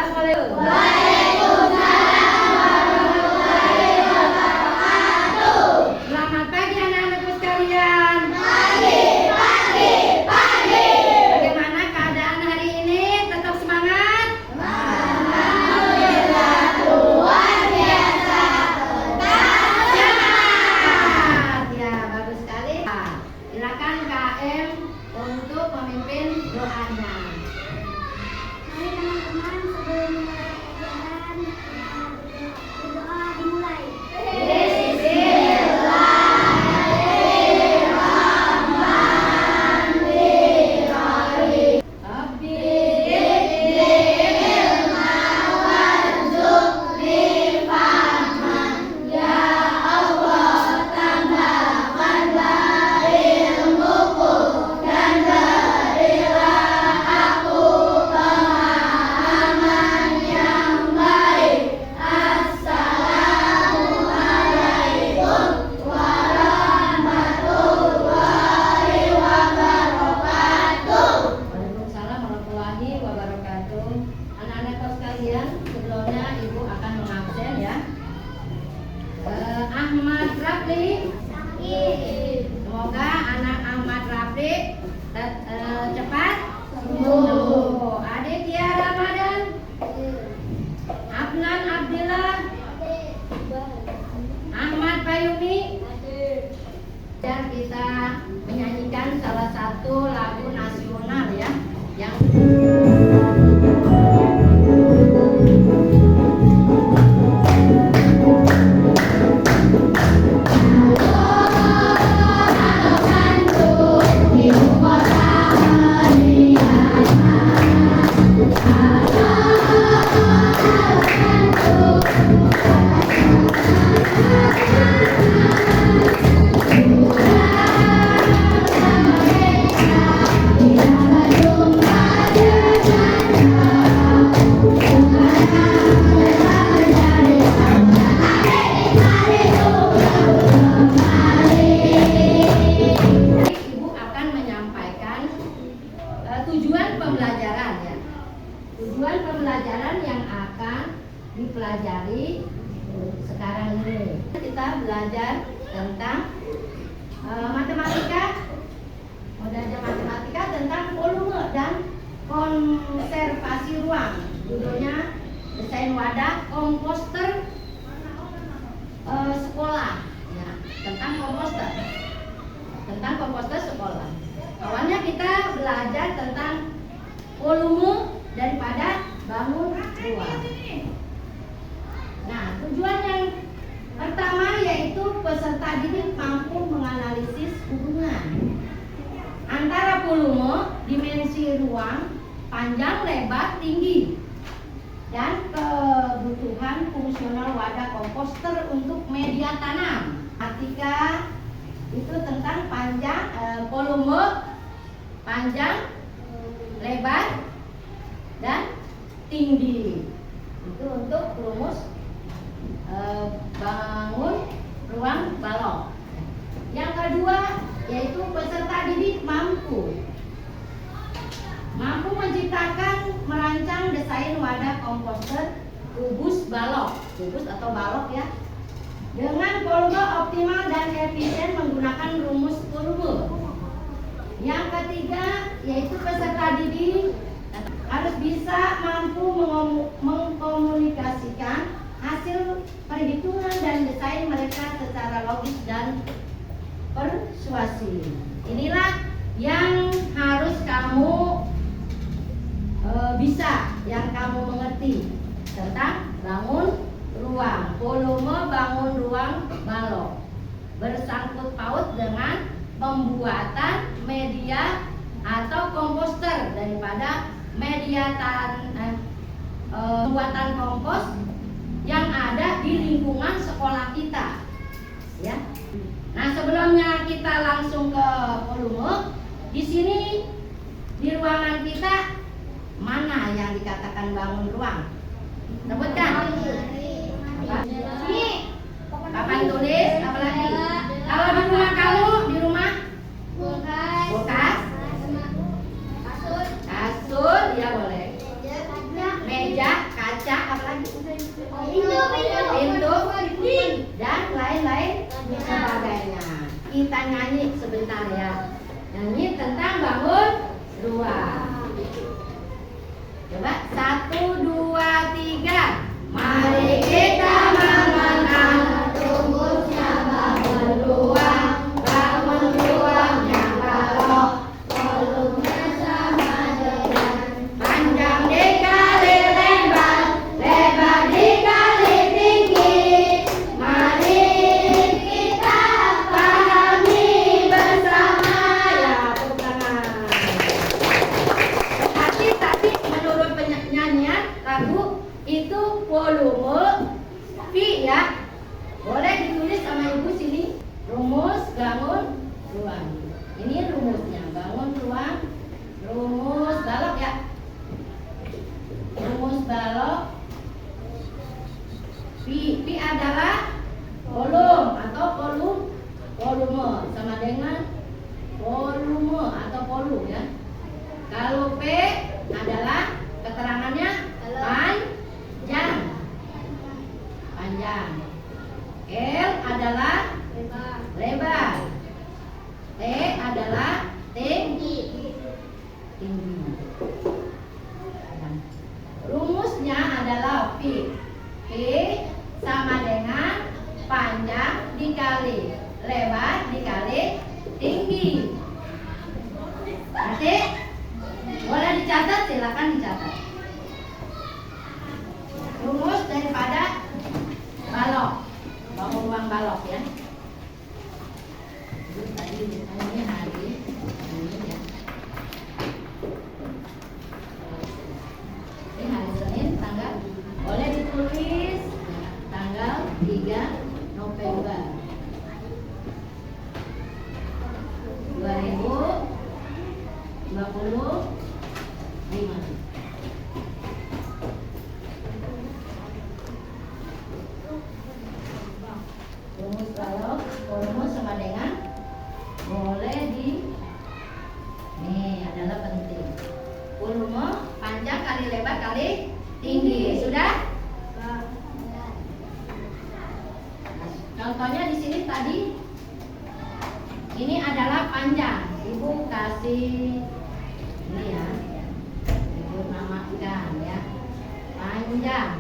Selamat pagi anak-anakku sekalian. Bagaimana keadaan hari ini? Tetap semangat? Ya, bagus sekali. Silakan KM untuk memimpin doanya. Mari teman-teman, sebelum memulai pelajaran, berdoa dimulai. Waalaikumsalam warahmatullahi wabarakatuh. Anak-anakku sekalian, sebelumnya Ibu akan mengabsen ya. Ahmad Rafli. Semoga anak Ahmad Rafli cepat sembuh. Aditya Ramadan. Afnan Abdillah. Ahmad Payumi. Dan kita menyanyikan salah satu lagu nasional ya, yang Ibu akan menyampaikan tujuan pembelajaran ya. Tujuan pembelajaran yang akan dipelajari sekarang ini. Kita belajar tentang matematika, belajar matematika tentang volume dan konservasi ruang. Judulnya desain wadah komposter sekolah ya, tentang komposter sekolah. Awalnya kita belajar tentang volume daripada bangun ruang. Nah, tujuan yang pertama yaitu peserta didik mampu menganalisis hubungan antara volume, dimensi ruang, panjang, lebar, tinggi, dan kebutuhan fungsional wadah komposter untuk media tanam. Artika itu tentang panjang, volume, panjang, lebar, dan tinggi. Itu untuk rumus bangun ruang balok. Yang kedua yaitu peserta didik mampu menciptakan, merancang desain wadah komposter kubus atau balok ya, dengan volume optimal dan efisien menggunakan rumus volume. Yang ketiga yaitu peserta didik harus bisa mampu mengkomunikasikan hasil perhitungan dan desain mereka secara logis dan persuasi. Inilah yang harus kamu bisa, yang kamu mengerti tentang bangun ruang, volume bangun ruang balok, bersangkut paut dengan pembuatan media atau komposter daripada media pembuatan kompos yang ada di lingkungan sekolah kita ya. Nah, sebelumnya kita langsung ke volume, di sini di ruangan kita mana yang dikatakan bangun ruang? Sebutkan. Ini papan tulis, apa lagi? Kalau di rumah kamu, di rumah kulkas, kasur, ya boleh. Meja, kita nyanyi sebentar ya. Nyanyi tentang bangun ruang. Coba 1, 2, 3. Mari kita mengenang rumusnya bangun ruang. Bangun ruangnya kalau volume sama dengan panjang dikali lebar, lebar dikali tinggi. Mari kita pahami bersama ya, tepuk tangan. Tadi menurut penyanyian lagu itu volume V ya. Boleh ditulis sama ibu sini. Rumus bangun ruang. Ini rumusnya, bangun ruang. Rumus balok ya. Rumus balok V adalah volume atau volume sama dengan volume atau volume ya. Kalau P adalah keterangannya panjang. Panjang. L adalah lebar. T adalah tinggi. Rumusnya adalah V. V sama dengan panjang dikali lebar dikali tinggi. Adik, boleh dicatat, silakan dicatat. Rumus daripada balok, bangun ruang balok ya. Tadi ini hari ini ya. Ini hari Senin tanggal, boleh ditulis tanggal 3 November 2025. Rumus balok, volume sama dengan boleh di nih adalah penting. Volume panjang kali lebar kali tinggi. Sudah? Contohnya di sini tadi ini adalah panjang. Ibu kasih ini ya. Ibu namakan ya. Panjang.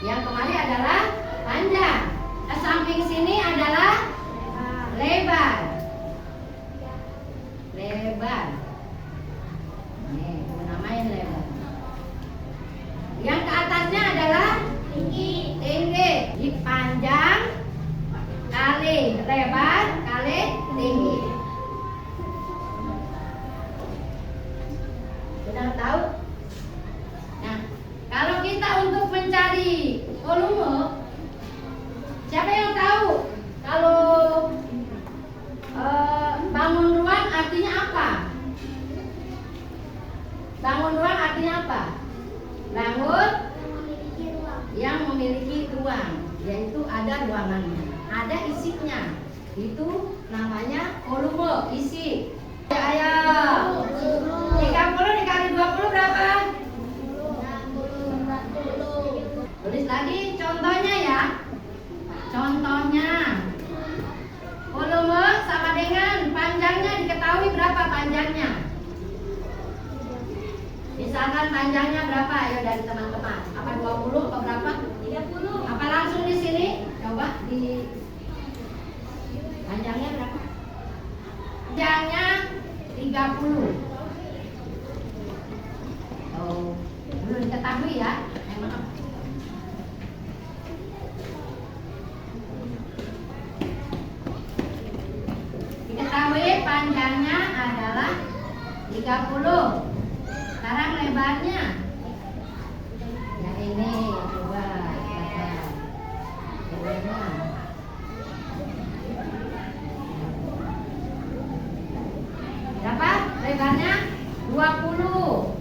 Yang kemarin adalah panjang. Samping sini adalah lebar. Lebar. Nih, namain lebar. Yang ke atasnya adalah tinggi. Tinggi. Di panjang kali lebar kali tinggi. Sudah tahu? Nah, kalau kita untuk mencari volume, siapa yang tahu kalau bangun ruang artinya apa? Bangun ruang artinya apa? Bangun yang memiliki ruang, yaitu ada ruangannya, ada isinya. Itu namanya volume, isi. Ayo. 30 dikali 20 berapa? 60. Tulis lagi contohnya ya. Contohnya, volume sama dengan panjangnya diketahui berapa panjangnya? Misalkan panjangnya berapa? Ayo dari teman-teman. Apa 20 atau berapa? 30. Apa langsung di sini? Coba di panjangnya berapa? Panjangnya 30. Oh, belum diketahui ya. Maaf. Diketahui panjangnya adalah 30. Sekarang lebarnya. Ya ini coba lebarnya. Berapa lebarnya? 20.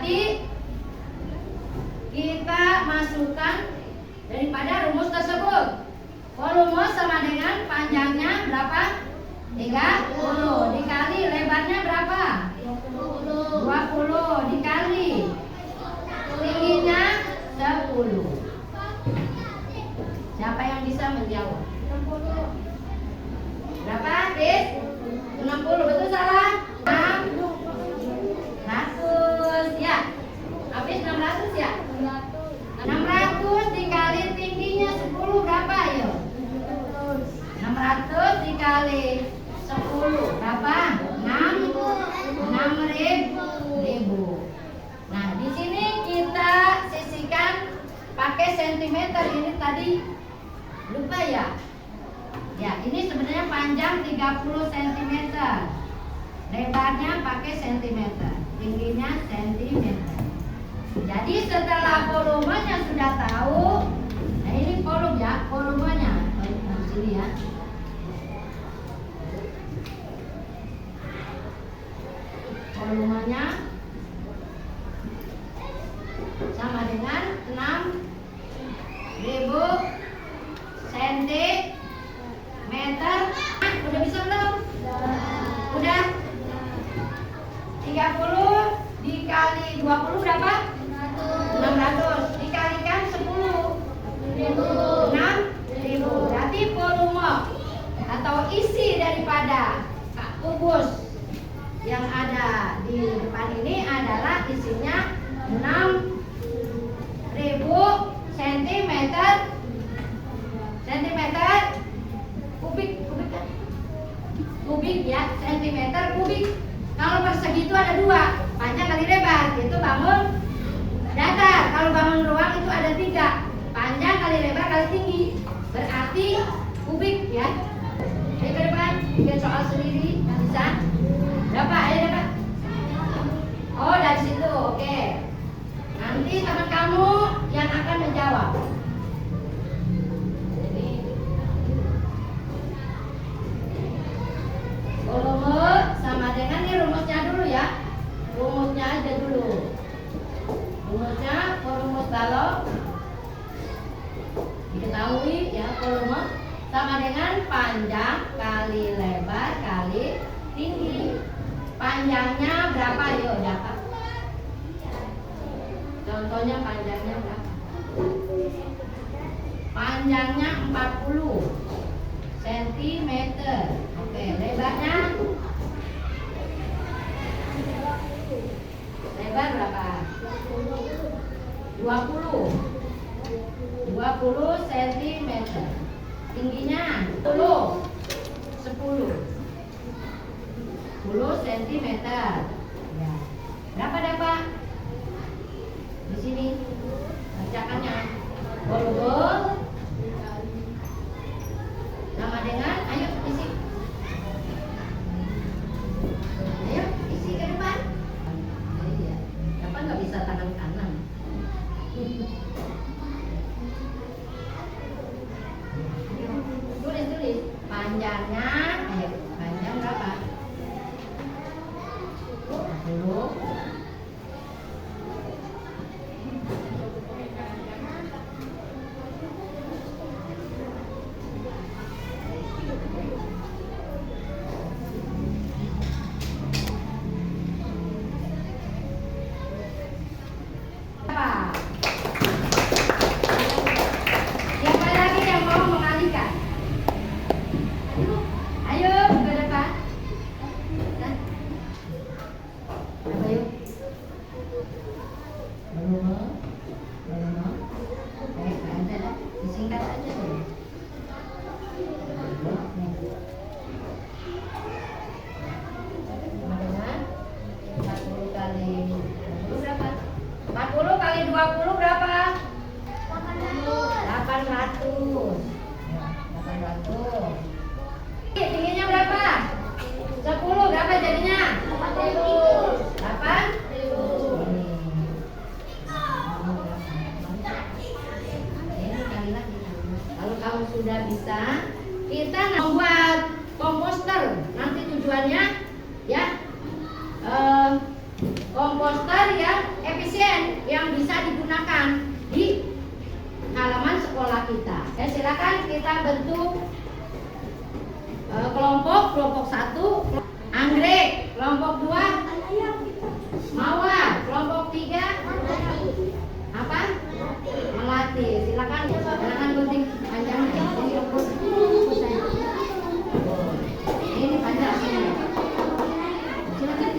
Berarti kita masukkan daripada rumus tersebut. Volume sama dengan panjangnya berapa? 30 dikali lebarnya berapa? 20 dikali tingginya 10. Siapa yang bisa menjawab? Berapa, Tis? 60, betul salah? 600 ya. Habis 600 ya? 600 dikali tingginya 10 berapa ya? 600 dikali 10 berapa? 6.000. Nah, di sini kita sisihkan pakai sentimeter. Ini tadi lupa ya? Ya, ini sebenarnya panjang 30 cm. Lebarnya pakai sentimeter, tingginya sentimeter. Jadi setelah volumenya sudah tahu, nah ini volume ya, volumenya. Di sini ya. Volumenya sama dengan 6.000 cm. Udah bisa belum? Udah? 30 dikali 20 berapa? 600 dikalikan 10 6.000. Berarti volume atau isi daripada kubus yang ada di depan ini adalah isinya 6.000 cm kubik ya, sentimeter kubik. Kalau persegi itu ada dua, panjang kali lebar, itu bangun datar. Kalau bangun ruang itu ada tiga, panjang kali lebar kali tinggi. Berarti kubik ya. Ayo ke depan, bikin soal sendiri, bisa? Berapa? Ayo dapat. Oh, dari situ, oke. Nanti teman kamu yang akan menjawab. Volume sama dengan ini rumusnya dulu ya. Rumusnya aja dulu. Rumusnya volume kalau diketahui ya, volume sama dengan panjang kali lebar kali tinggi. Panjangnya berapa? Yuk dapat. Contohnya panjangnya berapa? Panjangnya 40 cm. Oke, lebarnya? Lebar berapa? 20 cm. Tingginya 10 cm. Ya. Berapa dapat? Di sini bacakannya. Volume sama dengan, ayo isi. Ayo isi ke depan. Iya. Kenapa nggak bisa tangan kanan? Tulis panjangnya. Ayo, panjang berapa? 40. Siapa lagi yang mau mengalihkan? Ayo ke depan. Apa yuk? Volume. Ada dah. Disingkat aja deh. Sama dengan 40 kali 20 berapa? 40 kali 20 berapa? 800. 800. Tingginya berapa? 10 berapa jadinya? 8. Kalau kamu sudah bisa, kita membuat komposter. Nanti tujuannya ya komposter yang efisien. kita bentuk kelompok 1 anggrek, kelompok 2 mawar, kelompok 3 apa? Melati. Silakan gunting panjang. Ini panjang sini. Silakan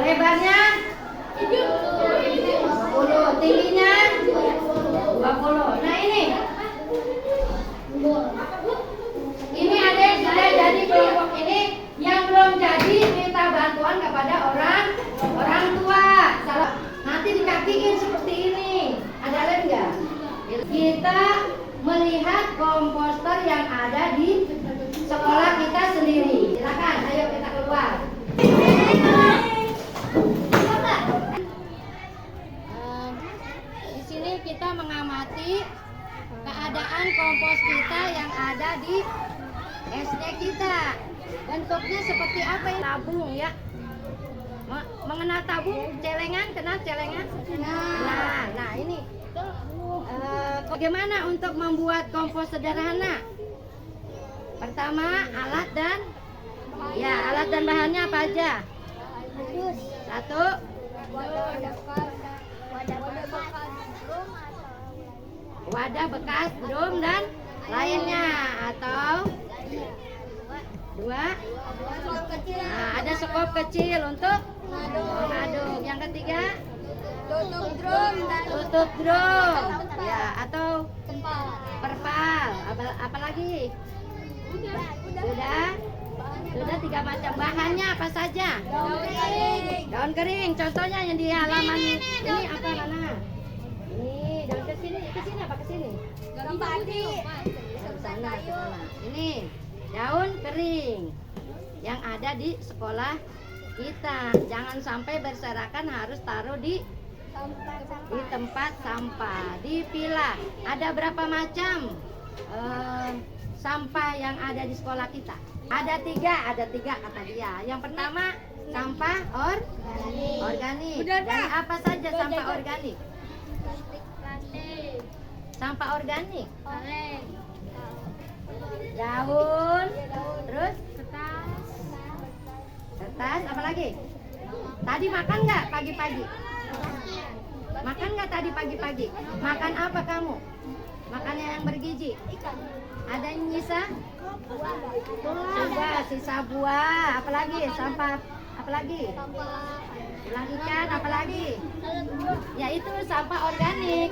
lebarnya 10, tingginya 20. Nah ini ada yang sudah jadi kelompok ini, yang belum jadi minta bantuan kepada orang tua. Nanti dikakiin seperti ini. Ada lain nggak? Kita melihat komposter yang ada di sekolah kita sendiri. Silakan, ayo kita keluar. Di sini kita mengamati keadaan kompos kita yang ada di SD kita. Bentuknya seperti apa ya? Tabung ya. Mengenal tabung? Celengan, kenal celengan? Nah ini. Bagaimana untuk membuat kompos sederhana? Pertama, alat dan bahannya apa aja? 1 wadah bekas drum dan lainnya, atau 2 ada sekop kecil untuk mengaduk. Yang ketiga, tutup drum ya, atau perpal. Apalagi? Sudah 3 macam. Bahannya apa saja? Daun kering. Contohnya yang di halaman ini apa, mana? Ini daun kesini apa kesini? Sana. Ini daun kering yang ada di sekolah kita. Jangan sampai berserakan, harus taruh di tempat sampah, dipilah. Ada berapa macam sampah yang ada di sekolah kita? Ada tiga kata dia. Yang pertama, sampah organik. Dari apa saja sampah organik? Sampah organik. Daun, terus kertas, apa lagi? Tadi makan nggak pagi-pagi? Makan nggak tadi pagi-pagi? Makan apa kamu? Makannya yang bergizi. Ada yang nyisa? Sudah, sisa buah. Apalagi? Sampah. Apalagi? Tulang ikan. Apalagi? Yaitu sampah organik.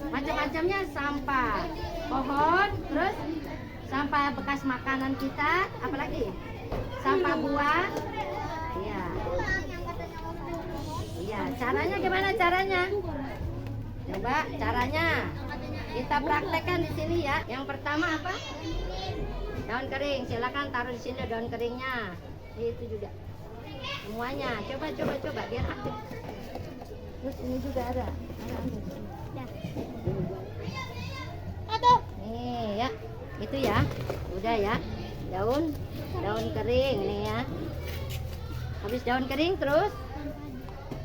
Macam-macamnya sampah pohon, terus sampah bekas makanan kita. Apalagi? Sampah buah. Iya. Iya. Caranya gimana caranya? Coba caranya. Kita praktekkan di sini ya. Yang pertama apa? Daun kering. Silakan taruh di sini daun keringnya. Itu juga. Semuanya. Coba biar aktif. Terus ini juga ada. Nih ya. Itu ya. Udah ya. Daun kering nih ya. Habis daun kering terus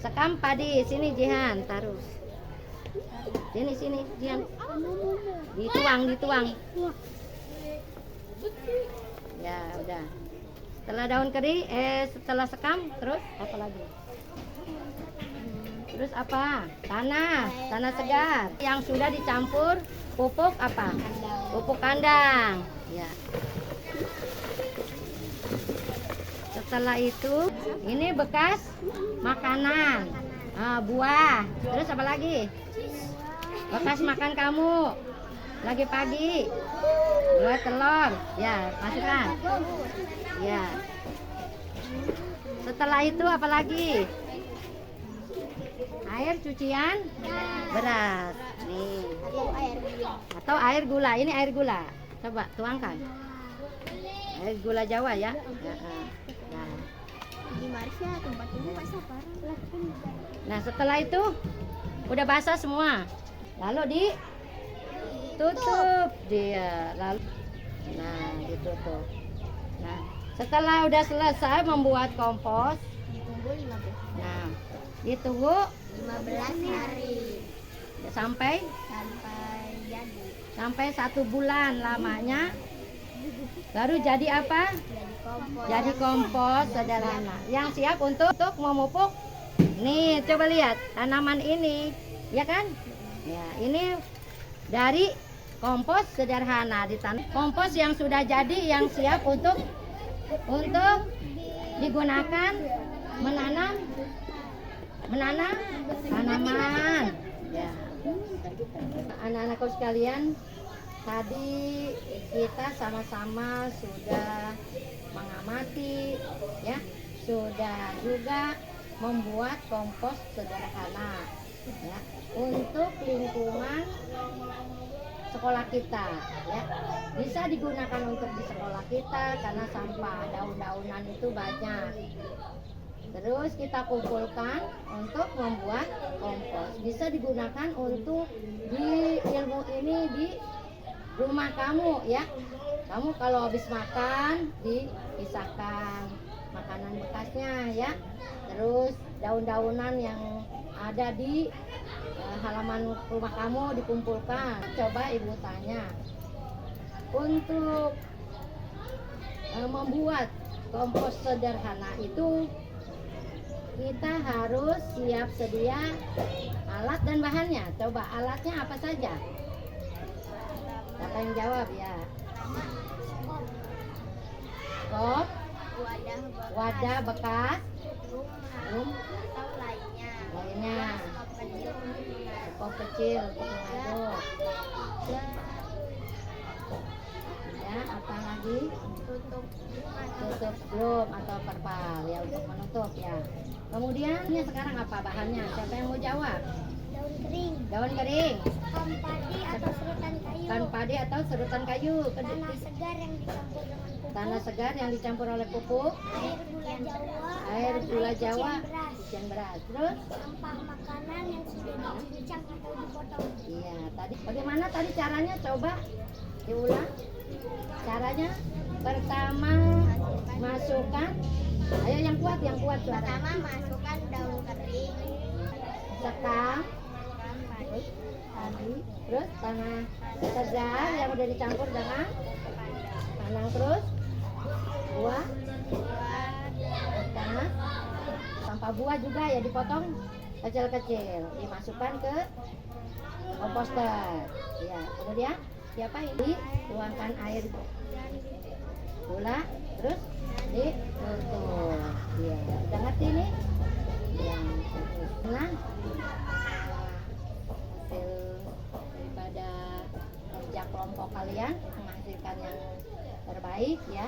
sekam padi. Sini Jihan taruh. Sini Jihan. Dituang. Ya udah. Setelah daun kering, setelah sekam terus apa lagi? Terus apa? Tanah segar yang sudah dicampur pupuk apa? Pupuk kandang. Ya. Setelah itu, ini bekas makanan, buah. Terus apa lagi? Bekas makan kamu lagi pagi. Buat telur, ya masukkan. Ya. Setelah itu apa lagi? Air cucian beras. Nih. Atau air gula. Ini air gula. Coba tuangkan. Air gula Jawa ya. Nah. Di Marsha tempat ini basah parah. Nah, setelah itu udah basah semua. Lalu ditutup dia. Lalu ditutup. Nah, setelah udah selesai membuat kompos, Ditunggu 15. nah, ditunggu 15 hari sampai jadi. sampai 1 bulan lamanya. Baru jadi apa? Jadi kompos sederhana yang siap untuk memupuk. Nih, coba lihat tanaman ini, ya kan? Ya, ini dari kompos sederhana ditanam. Kompos yang sudah jadi yang siap untuk digunakan menanam tanaman. Ya. Anak-anakku sekalian, tadi kita sama-sama sudah mengamati, ya, sudah juga membuat kompos sederhana, ya, untuk lingkungan sekolah kita, ya. Bisa digunakan untuk di sekolah kita karena sampah daun-daunan itu banyak. Terus kita kumpulkan untuk membuat kompos. Bisa digunakan untuk di ilmu ini di rumah kamu, ya. Kamu kalau habis makan dipisahkan makanan bekasnya, ya. Terus daun-daunan yang ada di halaman rumah kamu dikumpulkan. Coba ibu tanya, untuk membuat kompos sederhana itu kita harus siap sedia alat dan bahannya. Coba alatnya apa saja? Siapa yang jawab ya? Kop, wadah bekas, Atau lainnya. Kop kecil untuk mengaduk. Ya, apa lagi? Tutup Drum atau perpal ya untuk menutup ya. Kemudian ini sekarang apa bahannya? Siapa yang mau jawab? daun kering, Daun kering, kan padi atau serutan kayu, kan padi atau serutan kayu, tanah segar yang dicampur dengan pupuk, tanah segar yang dicampur oleh pupuk, air gula Jawa, air gula Jawa, cucian cucian beras. beras, Terus sampah makanan yang sudah dicincang atau dipotong. iya, tadi bagaimana tadi caranya? Coba diulang. Caranya pertama masukkan, ayo yang kuat suara. Pertama masukkan daun kering, Sekam, tadi, terus tanah segar yang udah dicampur dengan tanah, terus buah, tanah, sampah buah juga ya dipotong kecil-kecil, dimasukkan ke komposter. Ya, kemudian diapain? Dituangkan air gula, terus ditutup. Ya, udah ngerti nih? Ya, nah, hasil daripada kerja kelompok kalian menghasilkan yang terbaik ya.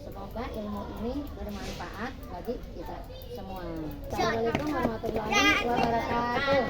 Semoga ilmu ini bermanfaat bagi kita semua. Assalamualaikum warahmatullahi wabarakatuh.